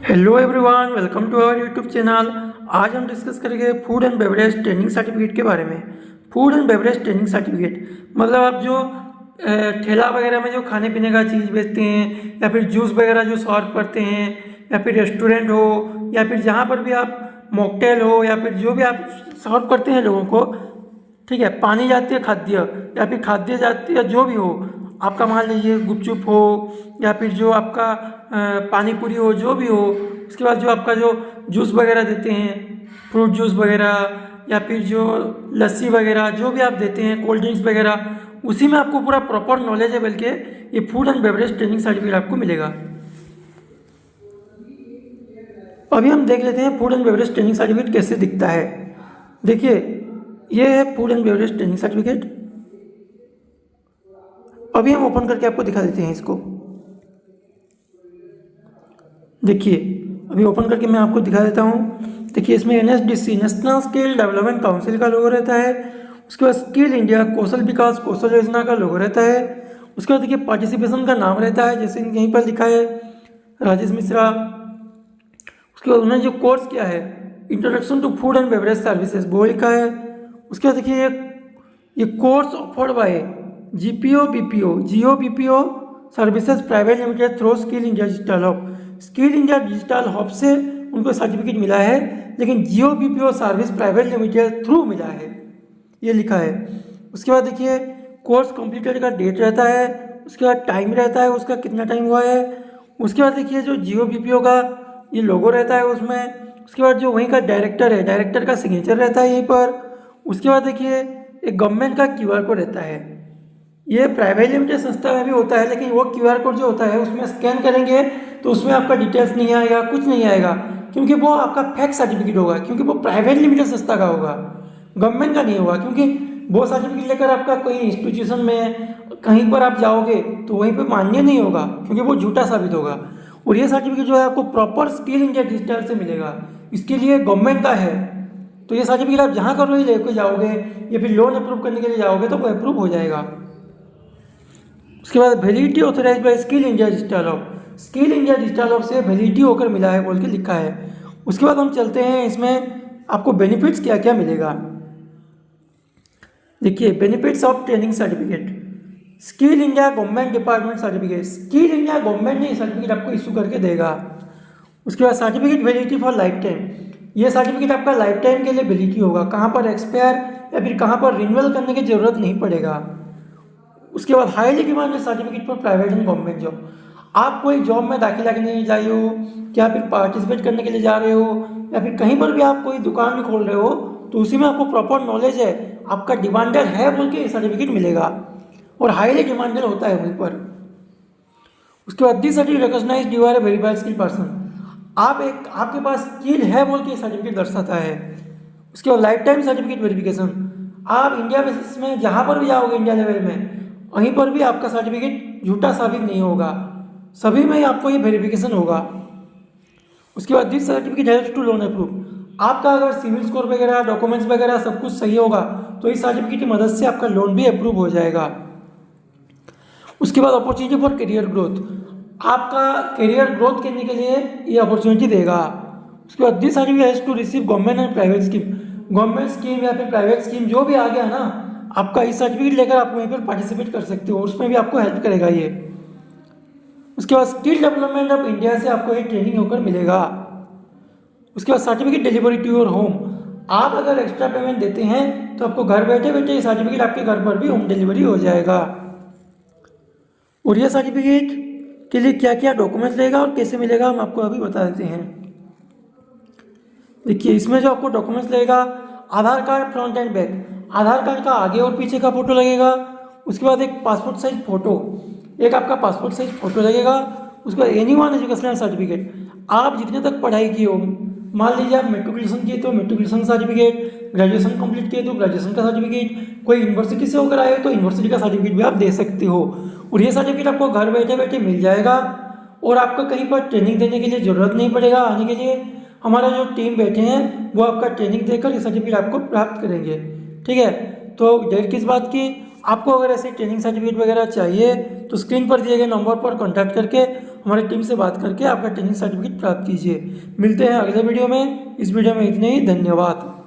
Hello everyone, welcome to our YouTube channel. आज हम discuss करेंगे food and beverage training certificate के बारे में। Food and beverage training certificate मतलब आप जो ठेला वगैरह में जो खाने पीने का चीज़ बेचते हैं या फिर जूस वगैरह जो सर्व करते हैं या फिर रेस्टोरेंट हो या फिर जहाँ पर भी आप मॉकटेल हो या फिर जो भी आप सर्व करते हैं लोगों को, ठीक है, पानी जातीय खाद्य या फिर खाद्य जातीय जो भी हो, आपका मान लीजिए गुपचुप हो या फिर जो आपका पानी पूरी हो, जो भी हो। उसके बाद जो आपका जो जूस वगैरह देते हैं, फ्रूट जूस वगैरह या फिर जो लस्सी वगैरह जो भी आप देते हैं, कोल्ड ड्रिंक्स वगैरह, उसी में आपको पूरा प्रॉपर नॉलेज है, बल्कि ये food and beverage training certificate आपको मिलेगा। अभी हम देख लेते हैं food and beverage training certificate कैसे दिखता है। देखिए, ये है food and beverage training certificate. अभी हम ओपन करके आपको दिखा देते हैं इसको। देखिए, अभी ओपन करके मैं आपको दिखा देता हूँ। देखिए, इसमें NSDC national skill development council का लोगो रहता है। उसके बाद स्किल इंडिया कौशल विकास कौशल योजना का लोगो रहता है। उसके बाद देखिए पार्टिसिपेशन का नाम रहता है, जैसे यहीं पर लिखा है राजेश मिश्रा। उसके बाद उन्होंने जो कोर्स किया है introduction to food and beverage services, वो लिखा है। उसके बाद देखिए ये course offered by GPO BPO Jio BPO services private limited through skill India digital hub. Skill India digital hub से उनको सर्टिफिकेट मिला है, लेकिन Jio BPO service private limited through मिला है, ये लिखा है। उसके बाद देखिए कोर्स कंप्लीटेड का डेट रहता है। उसके बाद टाइम रहता है, उसका कितना टाइम हुआ है। उसके बाद देखिए जो जियो बीपीओ का ये लोगो रहता है उसमें। उसके बाद जो वहीं का डायरेक्टर है, डायरेक्टर का सिग्नेचर रहता है यहीं पर। उसके बाद देखिए एक गवर्नमेंट का क्यूआर कोड रहता है। ये प्राइवेट लिमिटेड संस्था में भी होता है, लेकिन वो क्यूआर कोड जो होता है उसमें स्कैन करेंगे तो उसमें आपका डिटेल्स नहीं आएगा, कुछ नहीं आएगा, क्योंकि वो आपका फेक सर्टिफिकेट होगा, क्योंकि वो प्राइवेट लिमिटेड संस्था का होगा, गवर्नमेंट का नहीं होगा। क्योंकि वो सर्टिफिकेट लेकर आपका कोई इंस्टीट्यूशन में कहीं पर आप जाओगे तो वहीं पर मान्य नहीं होगा, क्योंकि वो झूठा साबित होगा। और ये सर्टिफिकेट जो है आपको प्रॉपर स्किल इंडिया डिजिटल से मिलेगा, इसके लिए गवर्नमेंट का है। तो ये सर्टिफिकेट आप जहाँ करो ही लेके जाओगे या फिर लोन अप्रूव करने के लिए जाओगे तो वो अप्रूव हो जाएगा। उसके बाद validity authorise by skill India digital hub, skill India digital hub से वैलिडिटी होकर मिला है बोल के लिखा है। उसके बाद हम चलते हैं इसमें आपको बेनिफिट्स क्या क्या मिलेगा। देखिए benefits of training certificate, skill India government department certificate, skill India government ने सर्टिफिकेट आपको इशू करके देगा। उसके बाद certificate validity for life time, ये सर्टिफिकेट आपका लाइफ टाइम के लिए वैलिडिटी होगा, कहाँ पर एक्सपायर या फिर कहाँ पर रिन्यूअल करने की जरूरत नहीं पड़ेगा। उसके बाद highly demanded certificate for private and government job, आप कोई जॉब में दाखिला करने के लिए जाए हो या फिर पार्टिसिपेट करने के लिए जा रहे हो या फिर कहीं पर भी आप कोई दुकान भी खोल रहे हो तो उसी में आपको प्रॉपर नॉलेज है, आपका डिमांडेड है बोल के सर्टिफिकेट मिलेगा और हाईली डिमांडेड होता है वहीं पर। उसके बाद this certificate recognised you are a verified skill person, आपके पास स्किल है बोल के सर्टिफिकेट दर्शाता है। उसके बाद लाइफ टाइम सर्टिफिकेट वेरिफिकेशन, आप इंडिया बेसिस में जहाँ पर भी जाओगे इंडिया लेवल में, वहीं पर भी आपका सर्टिफिकेट झूठा साबित नहीं होगा, सभी में आपको ये वेरिफिकेशन होगा। उसके बाद this certificate helps to loan approve, आपका अगर सिविल स्कोर वगैरह डॉक्यूमेंट्स वगैरह सब कुछ सही होगा तो इस सर्टिफिकेट की मदद से आपका लोन भी अप्रूव हो जाएगा। उसके बाद अपॉर्चुनिटी फॉर करियर ग्रोथ, आपका करियर ग्रोथ करने के लिए ये अपॉर्चुनिटी देगा। उसके बाद this certificate has to receive government and private scheme, government scheme या फिर प्राइवेट स्कीम जो भी आ गया ना, आपका इस सर्टिफिकेट लेकर आप वहीं पर पार्टिसिपेट कर सकते हो, उसमें भी आपको हेल्प करेगा ये। उसके बाद स्किल डेवलपमेंट ऑफ इंडिया से आपको ये ट्रेनिंग होकर मिलेगा। उसके बाद certificate delivery to your home, आप अगर एक्स्ट्रा पेमेंट देते हैं तो आपको घर बैठे बैठे ये सर्टिफिकेट आपके घर पर भी होम डिलीवरी हो जाएगा। और ये सर्टिफिकेट के लिए क्या क्या डॉक्यूमेंट्स लगेगा और कैसे मिलेगा हम आपको अभी बता देते हैं। देखिए इसमें जो आपको डॉक्यूमेंट्स लगेगा, Aadhaar card front and back, Aadhaar card का आगे और पीछे का फोटो लगेगा। उसके बाद एक पासपोर्ट साइज फोटो, एक आपका पासपोर्ट साइज फोटो लगेगा। उसके बाद एनीवन एजुकेशनल सर्टिफिकेट, आप जितने तक पढ़ाई की हो, मान लीजिए आप मेट्रिकुलेशन किए तो मेट्रिकुलेशन सर्टिफिकेट, ग्रेजुएशन कंप्लीट किए तो ग्रेजुएशन का सर्टिफिकेट, कोई यूनिवर्सिटी से होकर आए तो यूनिवर्सिटी का सर्टिफिकेट भी आप दे सकते हो। और ये सर्टिफिकेट आपको घर बैठे बैठे मिल जाएगा और आपको कहीं पर ट्रेनिंग देने के लिए ज़रूरत नहीं पड़ेगा आने के लिए। हमारा जो टीम बैठे हैं वो आपका ट्रेनिंग देकर ये सर्टिफिकेट आपको प्राप्त करेंगे। ठीक है, तो डेट किस बात की, आपको अगर ऐसे ट्रेनिंग सर्टिफिकेट वगैरह चाहिए तो स्क्रीन पर दिए गए नंबर पर कॉन्टैक्ट करके हमारी टीम से बात करके आपका ट्रेनिंग सर्टिफिकेट प्राप्त कीजिए। मिलते हैं अगले वीडियो में। इस वीडियो में इतने ही, धन्यवाद।